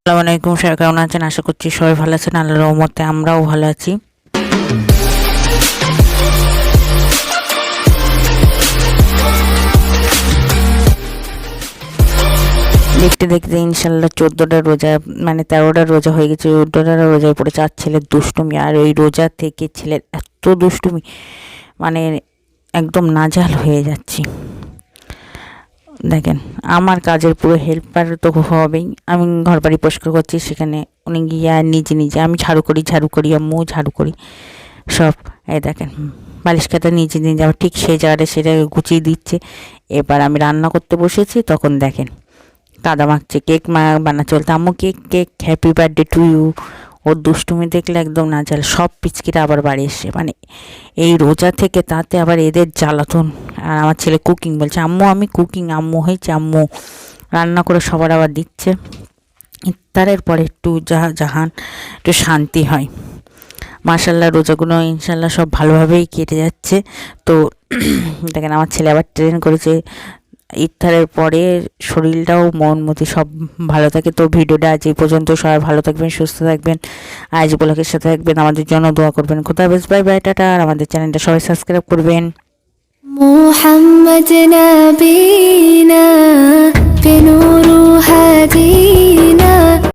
আসসালামু আলাইকুম, সবাই কেমন আছেন? আশা করছি সবাই ভালো আছেন। আল্লাহর রহমতে আমরাও ভালো আছি। দেখতে দেখতে ইনশাল্লাহ 14টা রোজা, মানে 13টা রোজা হয়ে গেছে। 14টা রোজায় পড়েছে। আর ছেলের দুষ্টুমি, আর ওই রোজা থেকে ছেলের এত দুষ্টুমি, মানে একদম নাজাল হয়ে যাচ্ছি। দেখেন, আমার কাজের পুরো হেল্পার তো হবেই। আমি ঘর বাড়ি পরিষ্কার করছি, সেখানে উনি গিয়ে নিজে নিজে আমি ঝাড়ু করি, আম্মু ঝাড়ু করি সব। এই দেখেন, বালিশ খাতা নিজে নিজে আবার ঠিক সেই জায়গাটা সেটা গুছিয়ে দিচ্ছে। এবার আমি রান্না করতে বসেছি, তখন দেখেন কাদা মাখছে, কেক বানা চলতে। আম্মু cake cake happy birthday to you. ওর দুষ্টুমি দেখলে একদম নাজাল। সব পিচকিরা আবার বাড়ি এসছে, মানে এই রোজা থেকে তাতে আবার এদের জ্বালাতন। আর আমার ছেলে কুকিং বলছে, আম্মু আমি কুকিং, আম্মু হয়েছে আম্মু রান্না করে সবার আবার দিচ্ছে। ইফতারের পরে একটু জাহান একটু শান্তি হয়। মাশাল্লাহ রোজাগুলো ইনশাল্লাহ সব ভালোভাবেই কেটে যাচ্ছে। তো দেখেন, আমার ছেলে আবার ট্রেন করেছে। ইফতারের পরে শরীরটাও মন মতি সব ভালো থাকে। তো ভিডিওটা আজ এই পর্যন্ত। সবাই ভালো থাকবেন, সুস্থ থাকবেন, আজ ব্লগের সাথে থাকবেন, আমাদের জন্য দোয়া করবেন। খোদা হাফেজ, বাই বাই, টাটা। আর আমাদের চ্যানেলটা সবাই সাবস্ক্রাইব করবেন। মুহাম্মদ নবীনা